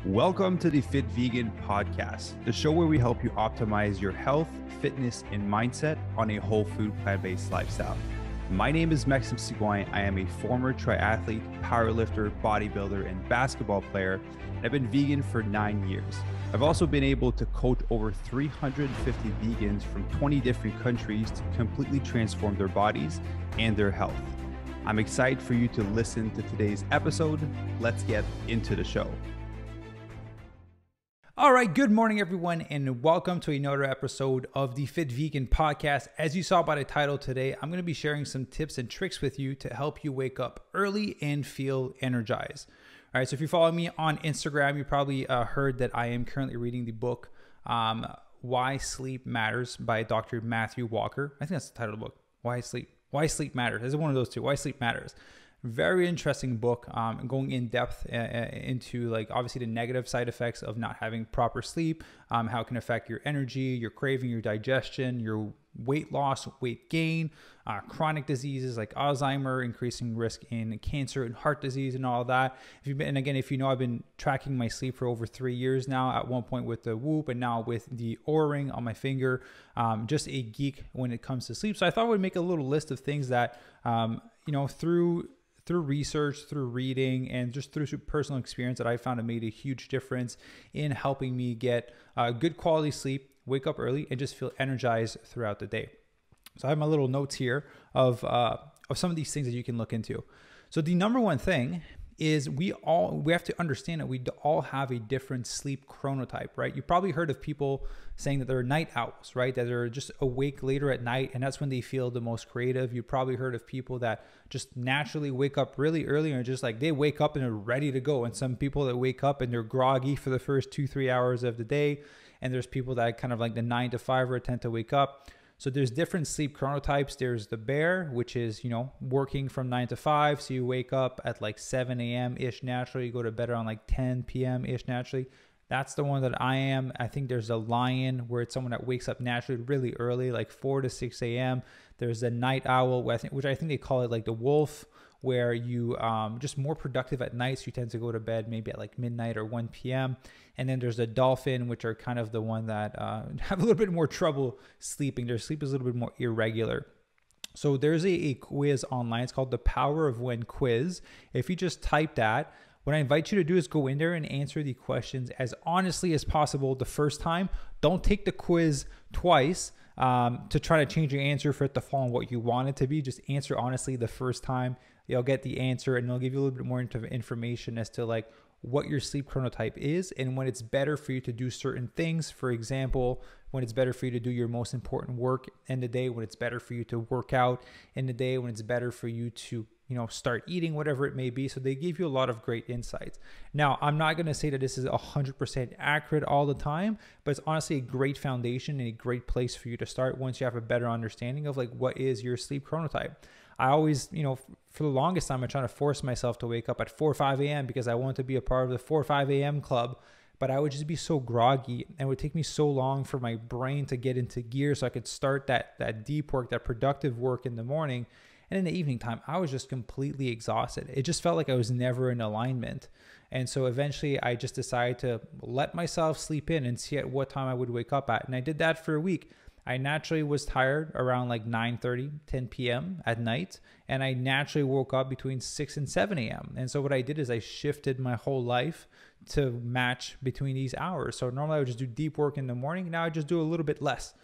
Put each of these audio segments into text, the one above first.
Welcome to the Fit Vegan Podcast, the show where we help you optimize your health, fitness, and mindset on a whole food, plant-based lifestyle. My name is Maxim Sigouin. I am a former triathlete, powerlifter, bodybuilder, and basketball player. And I've been vegan for 9 years. I've also been able to coach over 350 vegans from 20 different countries to completely transform their bodies and their health. I'm excited for you to listen to today's episode. Let's get into the show. All right, good morning, everyone, and welcome to another episode of the Fit Vegan Podcast. As you saw by the title today, I'm going to be sharing some tips and tricks with you to help you wake up early and feel energized. All right, so if you follow me on Instagram, you probably heard that I am currently reading the book, Why Sleep Matters by Dr. Matthew Walker. I think that's the title of the book, Why Sleep Matters. Is it one of those two? Why Sleep Matters. Very interesting book, going in depth into like obviously the negative side effects of not having proper sleep, how it can affect your energy, your craving, your digestion, your weight loss, weight gain, chronic diseases like Alzheimer, increasing risk in cancer and heart disease and all that. If you know, I've been tracking my sleep for over 3 years now, at one point with the Whoop and now with the Oura ring on my finger. Just a geek when it comes to sleep. So I thought I would make a little list of things that, through research, through reading, and just through personal experience that I found have made a huge difference in helping me get good quality sleep, wake up early, and just feel energized throughout the day. So I have my little notes here of some of these things that you can look into. So the number one thing is we have to understand that we all have a different sleep chronotype, right? You probably heard of people saying that they're night owls, right? That they're just awake later at night, and that's when they feel the most creative. You probably heard of people that just naturally wake up really early and just like they wake up and they're ready to go. And some people that wake up and they're groggy for the first 2-3 hours of the day. And there's people that kind of like the 9 to 5 tend to wake up. So there's different sleep chronotypes. There's the bear, which is, working from 9 to 5. So you wake up at like 7 a.m.-ish naturally. You go to bed around like 10 p.m.-ish naturally. That's the one that I am. I think there's a lion where it's someone that wakes up naturally really early, like 4 to 6 a.m. There's a night owl, which I think they call it like the wolf, where you just more productive at night. So you tend to go to bed maybe at like midnight or 1 p.m. And then there's the dolphin, which are kind of the one that have a little bit more trouble sleeping. Their sleep is a little bit more irregular. So there's a quiz online. It's called the Power of When quiz. If you just type that, what I invite you to do is go in there and answer the questions as honestly as possible the first time. Don't take the quiz twice to try to change your answer for it to fall on what you want it to be. Just answer honestly the first time. You'll get the answer, and they'll give you a little bit more information as to like what your sleep chronotype is and when it's better for you to do certain things. For example, when it's better for you to do your most important work in the day, when it's better for you to work out in the day, when it's better for you to start eating, whatever it may be. So they give you a lot of great insights. Now, I'm not going to say that this is 100% accurate all the time, but it's honestly a great foundation and a great place for you to start once you have a better understanding of like what is your sleep chronotype. I always, for the longest time, I'm trying to force myself to wake up at 4 or 5 a.m. because I want to be a part of the 4 or 5 a.m. club, but I would just be so groggy and it would take me so long for my brain to get into gear so I could start that deep work, that productive work in the morning. And in the evening time, I was just completely exhausted. It just felt like I was never in alignment. And so eventually I just decided to let myself sleep in and see at what time I would wake up at. And I did that for a week. I naturally was tired around like 9:30, 10 p.m. at night. And I naturally woke up between 6 and 7 a.m. And so what I did is I shifted my whole life to match between these hours. So normally I would just do deep work in the morning. Now I just do a little bit less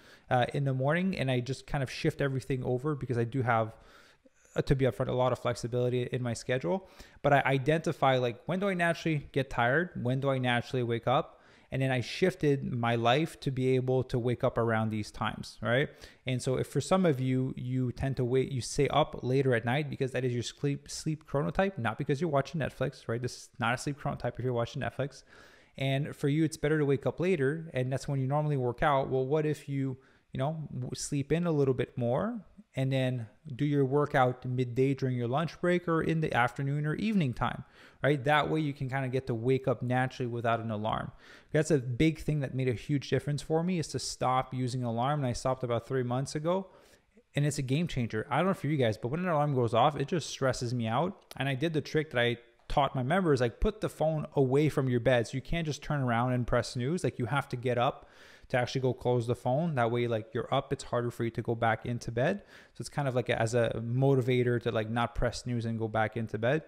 in the morning. And I just kind of shift everything over because I do have, to be upfront, a lot of flexibility in my schedule. But I identify like, when do I naturally get tired? When do I naturally wake up? And then I shifted my life to be able to wake up around these times, right? And so if for some of you, you tend to you stay up later at night because that is your sleep chronotype, not because you're watching Netflix, right? This is not a sleep chronotype if you're watching Netflix. And for you, it's better to wake up later, and that's when you normally work out. Well, what if you sleep in a little bit more and then do your workout midday during your lunch break or in the afternoon or evening time, right? That way you can kind of get to wake up naturally without an alarm. That's a big thing that made a huge difference for me, is to stop using an alarm. And I stopped about 3 months ago, and it's a game changer. I don't know for you guys, but when an alarm goes off, it just stresses me out. And I did the trick that I taught my members, like, put the phone away from your bed. So you can't just turn around and press snooze. Like, you have to get up to actually go close the phone. That way, like, you're up, it's harder for you to go back into bed. So it's kind of like as a motivator to like not press snooze and go back into bed.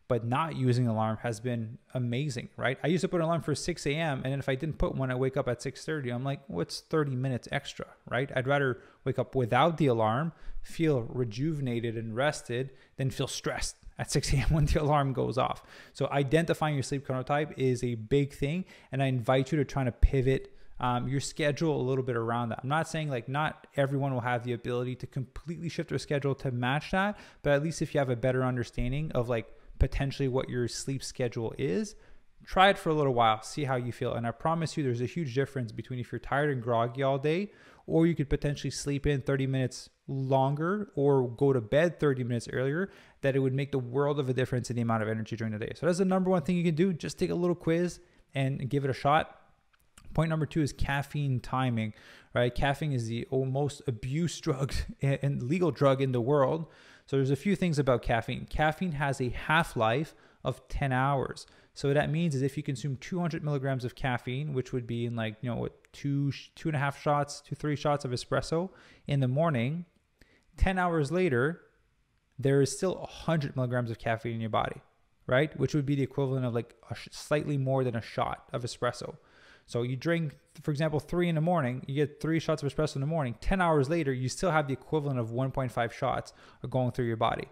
But not using an alarm has been amazing, right? I used to put an alarm for 6 a.m. And then if I didn't put one, I wake up at 6:30. I'm like, what's 30 minutes extra, right? I'd rather wake up without the alarm, feel rejuvenated and rested, than feel stressed at 6 a.m. when the alarm goes off. So identifying your sleep chronotype is a big thing. And I invite you to try to pivot your schedule a little bit around that. I'm not saying like not everyone will have the ability to completely shift their schedule to match that, but at least if you have a better understanding of like potentially what your sleep schedule is, try it for a little while, see how you feel. And I promise you there's a huge difference between if you're tired and groggy all day, or you could potentially sleep in 30 minutes longer or go to bed 30 minutes earlier, that it would make the world of a difference in the amount of energy during the day. So that's the number one thing you can do. Just take a little quiz and give it a shot. Point number 2 is caffeine timing, right? Caffeine is the most abused drug and legal drug in the world. So there's a few things about caffeine. Caffeine has a half-life of 10 hours. So what that means is if you consume 200 milligrams of caffeine, which would be in like, you know, what, two and a half shots to 3 shots of espresso in the morning, 10 hours later, there is still 100 milligrams of caffeine in your body, right? Which would be the equivalent of like slightly more than a shot of espresso. So you drink, for example, 3 in the morning, you get 3 shots of espresso in the morning. 10 hours later, you still have the equivalent of 1.5 shots going through your body,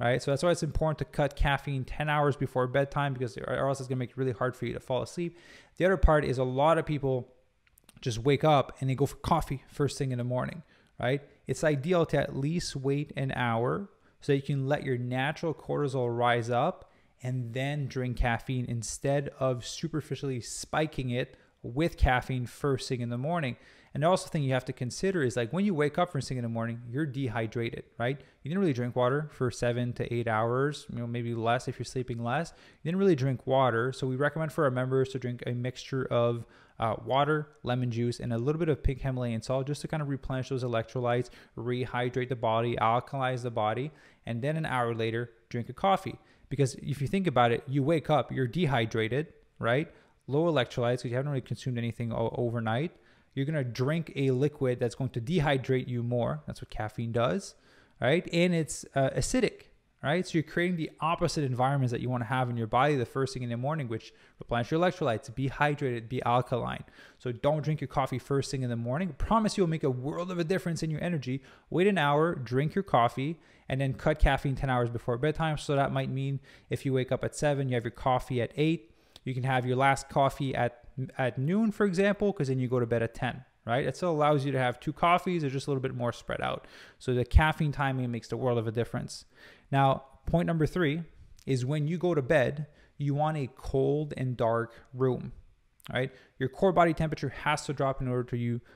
right? So that's why it's important to cut caffeine 10 hours before bedtime, because or else it's going to make it really hard for you to fall asleep. The other part is a lot of people just wake up and they go for coffee first thing in the morning, right? It's ideal to at least wait an hour so you can let your natural cortisol rise up and then drink caffeine instead of superficially spiking it with caffeine first thing in the morning. And the also thing you have to consider is like when you wake up first thing in the morning, you're dehydrated, right? You didn't really drink water for 7 to 8 hours, you know, maybe less if you're sleeping less. You didn't really drink water. So we recommend for our members to drink a mixture of water, lemon juice, and a little bit of pink Himalayan salt just to kind of replenish those electrolytes, rehydrate the body, alkalize the body, and then an hour later, drink a coffee. Because if you think about it, you wake up, you're dehydrated, right? Low electrolytes because you haven't really consumed anything overnight. You're going to drink a liquid that's going to dehydrate you more. That's what caffeine does, right? And it's acidic, right? So you're creating the opposite environments that you want to have in your body the first thing in the morning, which replenish your electrolytes, be hydrated, be alkaline. So don't drink your coffee first thing in the morning. I promise you'll make a world of a difference in your energy. Wait an hour, drink your coffee, and then cut caffeine 10 hours before bedtime. So that might mean if you wake up at 7, you have your coffee at 8. You can have your last coffee at noon, for example, because then you go to bed at 10, right? It still allows you to have 2 coffees or just a little bit more spread out. So the caffeine timing makes the world of a difference. Now, point number 3 is when you go to bed, you want a cold and dark room, right? Your core body temperature has to drop in order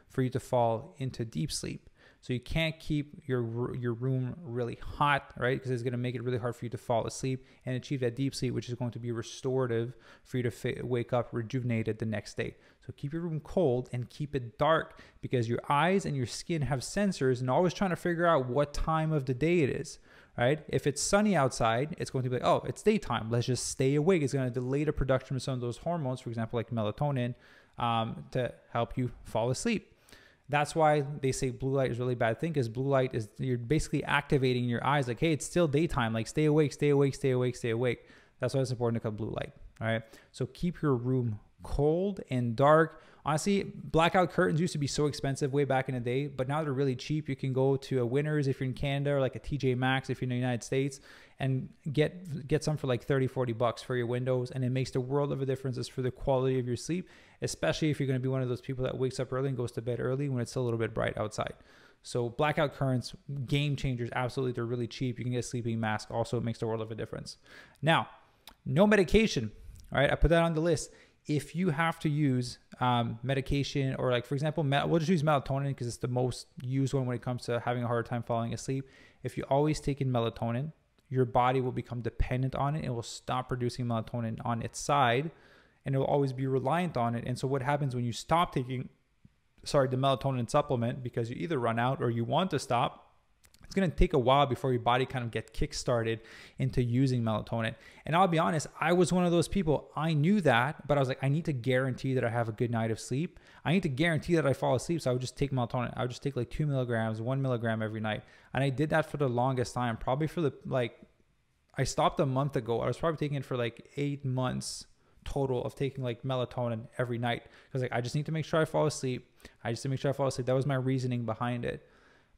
for you to fall into deep sleep. So you can't keep your room really hot, right? Because it's going to make it really hard for you to fall asleep and achieve that deep sleep, which is going to be restorative for you to wake up rejuvenated the next day. So keep your room cold and keep it dark, because your eyes and your skin have sensors and always trying to figure out what time of the day it is, right? If it's sunny outside, it's going to be like, oh, it's daytime. Let's just stay awake. It's going to delay the production of some of those hormones, for example, like melatonin, to help you fall asleep. That's why they say blue light is a really bad thing, because blue light is, you're basically activating your eyes like, hey, it's still daytime. Like stay awake, stay awake, stay awake, stay awake. That's why it's important to cut blue light. All right. So keep your room cold and dark. Honestly, blackout curtains used to be so expensive way back in the day, but now they're really cheap. You can go to a Winners if you're in Canada, or like a TJ Maxx if you're in the United States, and get some for like 30, 40 bucks for your windows. And it makes the world of a difference as for the quality of your sleep, especially if you're going to be one of those people that wakes up early and goes to bed early when it's still a little bit bright outside. So blackout curtains, game changers. Absolutely. They're really cheap. You can get a sleeping mask. Also, it makes the world of a difference. Now, no medication. All right. I put that on the list. If you have to use medication, or like, for example, we'll just use melatonin because it's the most used one when it comes to having a hard time falling asleep. If you always take in melatonin, your body will become dependent on it. It will stop producing melatonin on its side, and it will always be reliant on it. And so what happens when you stop taking, the melatonin supplement, because you either run out or you want to stop, it's going to take a while before your body kind of get kick-started into using melatonin. And I'll be honest, I was one of those people. I knew that, but I was like, I need to guarantee that I have a good night of sleep. I need to guarantee that I fall asleep. So I would just take melatonin. I would just take like 2 milligrams, 1 milligram every night. And I did that for the longest time, probably for I stopped a month ago. I was probably taking it for like 8 months total of taking like melatonin every night. Because like, I just need to make sure I fall asleep. That was my reasoning behind it.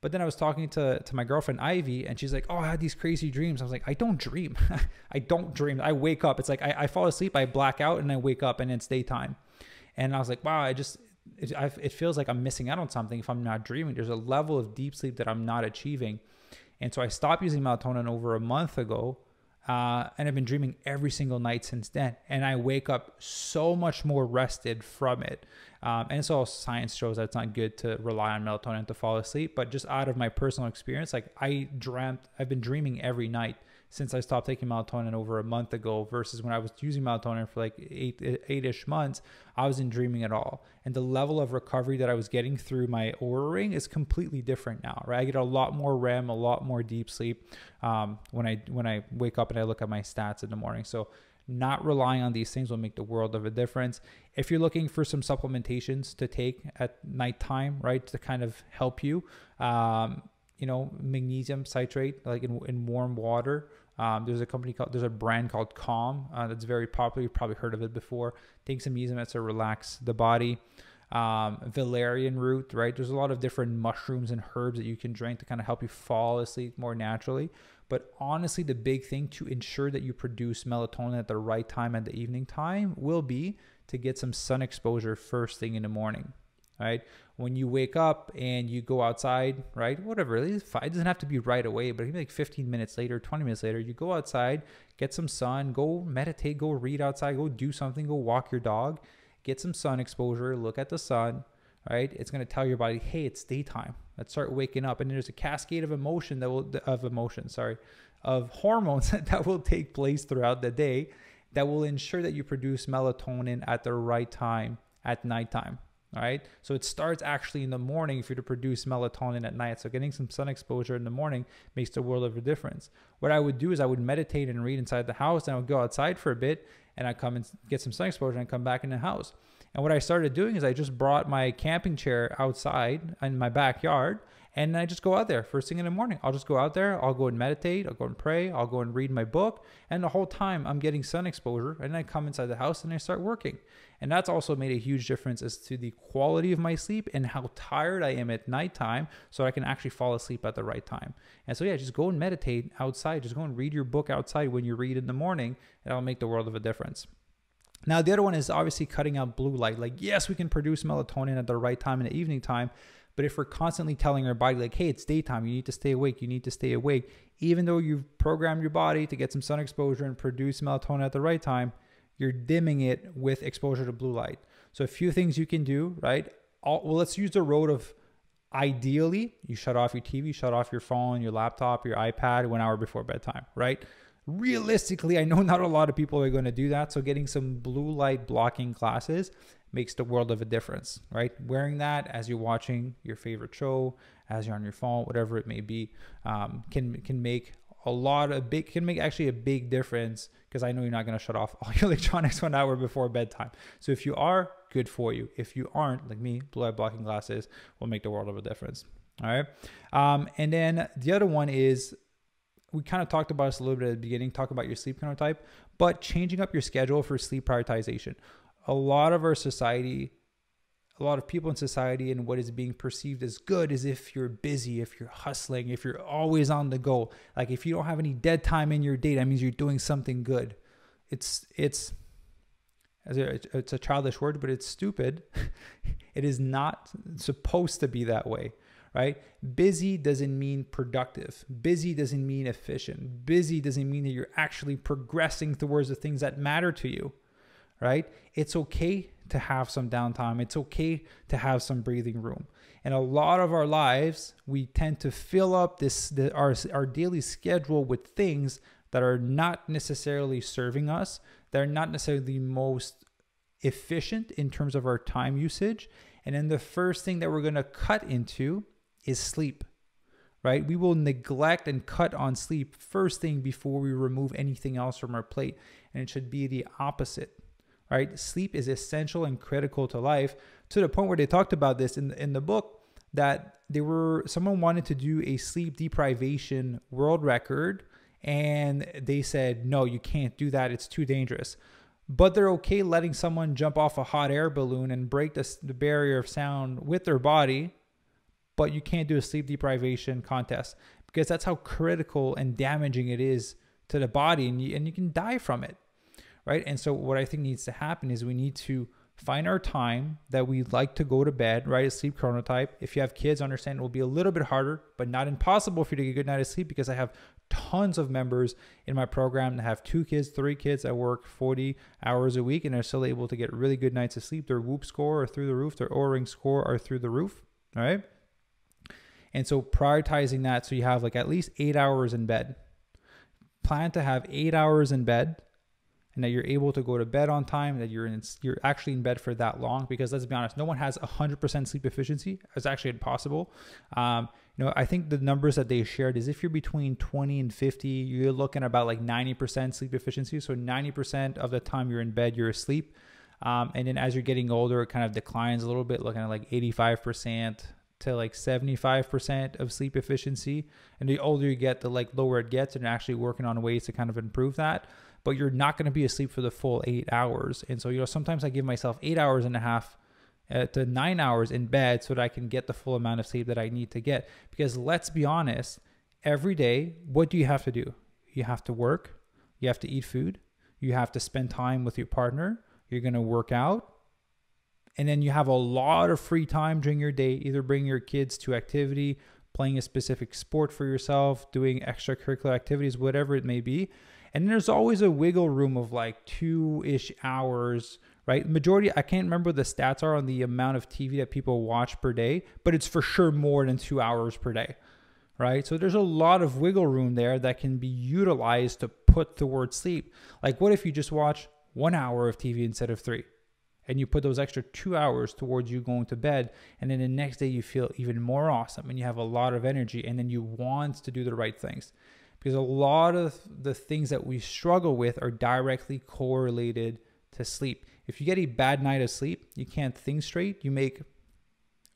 But then I was talking to my girlfriend, Ivy, and she's like, oh, I had these crazy dreams. I was like, I don't dream. I don't dream. I wake up. It's like I fall asleep, I black out, and I wake up, and it's daytime. And I was like, wow, it feels like I'm missing out on something if I'm not dreaming. There's a level of deep sleep that I'm not achieving. And so I stopped using melatonin over a month ago, and I've been dreaming every single night since then. And I wake up so much more rested from it. And so science shows that it's not good to rely on melatonin to fall asleep, but just out of my personal experience, like I've been dreaming every night since I stopped taking melatonin over a month ago, versus when I was using melatonin for like eight-ish months, I wasn't dreaming at all. And the level of recovery that I was getting through my Oura Ring is completely different now, right? I get a lot more REM, a lot more deep sleep when I wake up and I look at my stats in the morning. So not relying on these things will make the world of a difference. If you're looking for some supplementations to take at nighttime, right, to kind of help you, magnesium citrate, like in warm water. There's a brand called Calm that's very popular. You've probably heard of it before. Take some magnesium to relax the body. Valerian root, right? There's a lot of different mushrooms and herbs that you can drink to kind of help you fall asleep more naturally. But honestly, the big thing to ensure that you produce melatonin at the right time at the evening time will be to get some sun exposure first thing in the morning, right? When you wake up and you go outside, right? Whatever, it doesn't have to be right away, but maybe like 15 minutes later, 20 minutes later, you go outside, get some sun, go meditate, go read outside, go do something, go walk your dog, get some sun exposure, look at the sun, right? It's going to tell your body, hey, it's daytime. Let's start waking up. And there's a cascade of of hormones that will take place throughout the day that will ensure that you produce melatonin at the right time at nighttime. All right. So it starts actually in the morning if you're to produce melatonin at night. So getting some sun exposure in the morning makes the world of a difference. What I would do is I would meditate and read inside the house, and I would go outside for a bit, and I come and get some sun exposure and come back in the house. And what I started doing is I just brought my camping chair outside in my backyard, and I just go out there first thing in the morning. I'll just go out there. I'll go and meditate. I'll go and pray. I'll go and read my book. And the whole time I'm getting sun exposure, and I come inside the house and I start working. And that's also made a huge difference as to the quality of my sleep and how tired I am at nighttime, so I can actually fall asleep at the right time. And so, yeah, just go and meditate outside. Just go and read your book outside when you read in the morning, and it'll make the world of a difference. Now, the other one is obviously cutting out blue light. Like, yes, we can produce melatonin at the right time in the evening time, but if we're constantly telling our body, like, hey, it's daytime, you need to stay awake, even though you've programmed your body to get some sun exposure and produce melatonin at the right time, you're dimming it with exposure to blue light. So a few things you can do, right? Let's use the road of ideally, you shut off your TV, shut off your phone, your laptop, your iPad 1 hour before bedtime, right? Realistically, I know not a lot of people are going to do that. So getting some blue light blocking glasses makes the world of a difference, right? Wearing that as you're watching your favorite show, as you're on your phone, whatever it may be, can make actually a big difference, because I know you're not going to shut off all your electronics 1 hour before bedtime. So if you are, good for you. If you aren't, like me, blue light blocking glasses will make the world of a difference. All right. And then the other one is, we kind of talked about this a little bit at the beginning, talk about your sleep chronotype, but changing up your schedule for sleep prioritization. A lot of people in society and what is being perceived as good is if you're busy, if you're hustling, if you're always on the go. Like if you don't have any dead time in your day, that means you're doing something good. It's a childish word, but it's stupid. It is not supposed to be that way, right? Busy doesn't mean productive. Busy doesn't mean efficient. Busy doesn't mean that you're actually progressing towards the things that matter to you, right? It's okay to have some downtime. It's okay to have some breathing room. And a lot of our lives, we tend to fill up our daily schedule with things that are not necessarily serving us. They're not necessarily the most efficient in terms of our time usage. And then the first thing that we're going to cut into is sleep, right? We will neglect and cut on sleep first thing before we remove anything else from our plate. And it should be the opposite, right? Sleep is essential and critical to life, to the point where they talked about this in the book, that someone wanted to do a sleep deprivation world record, and they said, no, you can't do that. It's too dangerous. But they're okay letting someone jump off a hot air balloon and break the barrier of sound with their body, but you can't do a sleep deprivation contest, because that's how critical and damaging it is to the body, and you can die from it, right? And so what I think needs to happen is we need to find our time that we like to go to bed, right? A sleep chronotype. If you have kids, understand it will be a little bit harder, but not impossible for you to get a good night of sleep, because I have tons of members in my program that have 2 kids, 3 kids that work 40 hours a week and are still able to get really good nights of sleep. Their Whoop score are through the roof. Their O-ring score are through the roof, all right? And so prioritizing that, so you have like at least 8 hours in bed. Plan to have 8 hours in bed, and that you're able to go to bed on time, that you're actually in bed for that long, because let's be honest, no one has 100% sleep efficiency. It's actually impossible. I think the numbers that they shared is if you're between 20 and 50, you're looking at about like 90% sleep efficiency. So 90% of the time you're in bed, you're asleep. And then as you're getting older, it kind of declines a little bit, looking at like 85% to like 75% of sleep efficiency. And the older you get, the like lower it gets, and actually working on ways to kind of improve that. But you're not going to be asleep for the full 8 hours. And so, sometimes I give myself 8 hours and a half to 9 hours in bed so that I can get the full amount of sleep that I need to get. Because let's be honest, every day, what do you have to do? You have to work, you have to eat food, you have to spend time with your partner, you're going to work out, and then you have a lot of free time during your day, either bringing your kids to activity, playing a specific sport for yourself, doing extracurricular activities, whatever it may be. And then there's always a wiggle room of like 2-ish hours, right? Majority, I can't remember what the stats are on the amount of TV that people watch per day, but it's for sure more than 2 hours per day, right? So there's a lot of wiggle room there that can be utilized to put towards sleep. Like, what if you just watch 1 hour of TV instead of 3? And you put those extra 2 hours towards you going to bed, and then the next day you feel even more awesome and you have a lot of energy, and then you want to do the right things. Because a lot of the things that we struggle with are directly correlated to sleep. If you get a bad night of sleep, you can't think straight. You make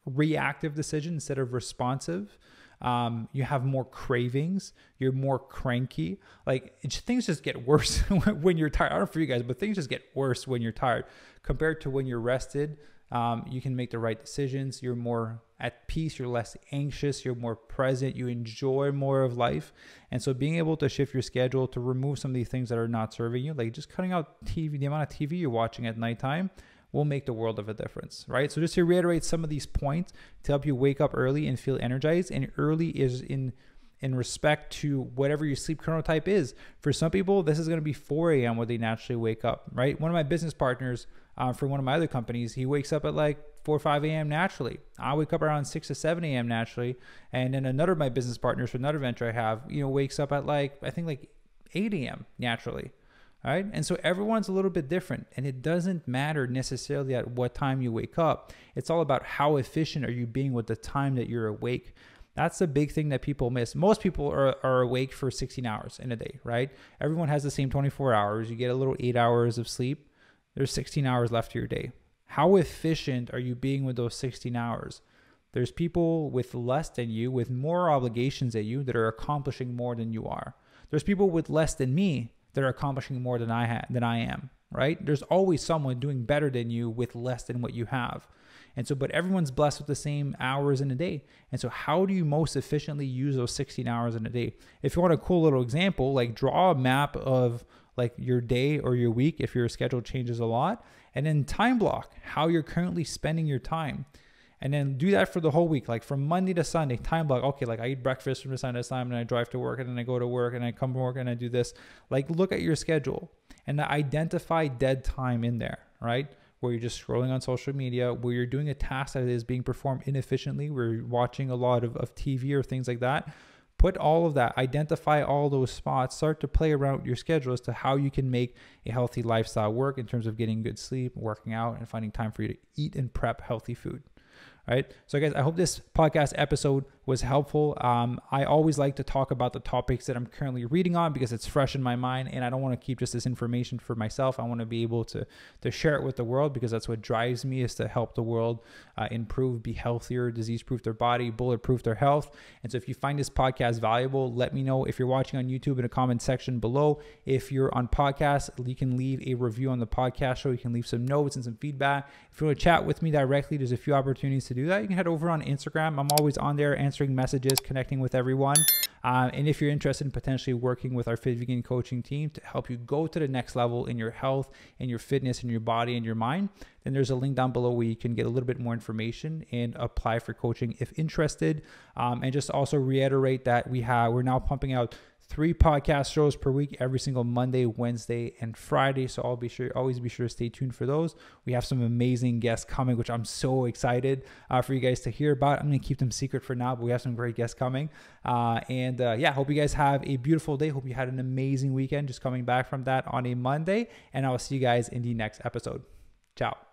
reactive decisions instead of responsive. You have more cravings. You're more cranky. Like, things just get worse when you're tired. I don't know for you guys, but things just get worse when you're tired compared to when you're rested. You can make the right decisions. You're more at peace. You're less anxious. You're more present. You enjoy more of life. And so being able to shift your schedule to remove some of these things that are not serving you, like just cutting out TV, the amount of TV you're watching at nighttime, will make the world of a difference, right? So just to reiterate some of these points to help you wake up early and feel energized. And early is in respect to whatever your sleep chronotype is. For some people, this is going to be 4 a.m. when they naturally wake up, right? One of my business partners for one of my other companies, he wakes up at like 4 or 5 a.m. naturally. I wake up around 6 to 7 a.m. naturally. And then another of my business partners for another venture I have, wakes up at like 8 a.m. naturally. All right. And so everyone's a little bit different, and it doesn't matter necessarily at what time you wake up. It's all about how efficient are you being with the time that you're awake. That's the big thing that people miss. Most people are awake for 16 hours in a day, right? Everyone has the same 24 hours. You get a little 8 hours of sleep. There's 16 hours left to your day. How efficient are you being with those 16 hours? There's people with less than you, with more obligations than you, that are accomplishing more than you are. There's people with less than me that are accomplishing more than I am, right? There's always someone doing better than you with less than what you have. And so, but everyone's blessed with the same hours in a day. And so how do you most efficiently use those 16 hours in a day? If you want a cool little example, like draw a map of like your day or your week, if your schedule changes a lot, and then time block how you're currently spending your time. And then do that for the whole week, like from Monday to Sunday, time block. Okay, like I eat breakfast from this time to this time, and I drive to work, and then I go to work, and I come from work, and I do this. Like, look at your schedule and identify dead time in there, right? Where you're just scrolling on social media, where you're doing a task that is being performed inefficiently, where you're watching a lot of TV or things like that. Put all of that, identify all those spots, start to play around with your schedule as to how you can make a healthy lifestyle work in terms of getting good sleep, working out, and finding time for you to eat and prep healthy food. All right. So guys, I hope this podcast episode was helpful. I always like to talk about the topics that I'm currently reading on because it's fresh in my mind, and I don't want to keep just this information for myself. I want to be able to share it with the world, because that's what drives me, is to help the world improve, be healthier, disease-proof their body, bulletproof their health. And so if you find this podcast valuable, let me know. If you're watching on YouTube, in the comment section below. If you're on podcast, you can leave a review on the podcast show. You can leave some notes and some feedback. If you want to chat with me directly, there's a few opportunities to do that. You can head over on Instagram. I'm always on there answering messages, connecting with everyone. And if you're interested in potentially working with our Fit Vegan coaching team to help you go to the next level in your health and your fitness and your body and your mind, then there's a link down below where you can get a little bit more information and apply for coaching if interested. And just also reiterate that we're now pumping out 3 podcast shows per week, every single Monday, Wednesday, and Friday. So always be sure to stay tuned for those. We have some amazing guests coming, which I'm so excited for you guys to hear about. I'm going to keep them secret for now, but we have some great guests coming. Hope you guys have a beautiful day. Hope you had an amazing weekend just coming back from that on a Monday. And I will see you guys in the next episode. Ciao.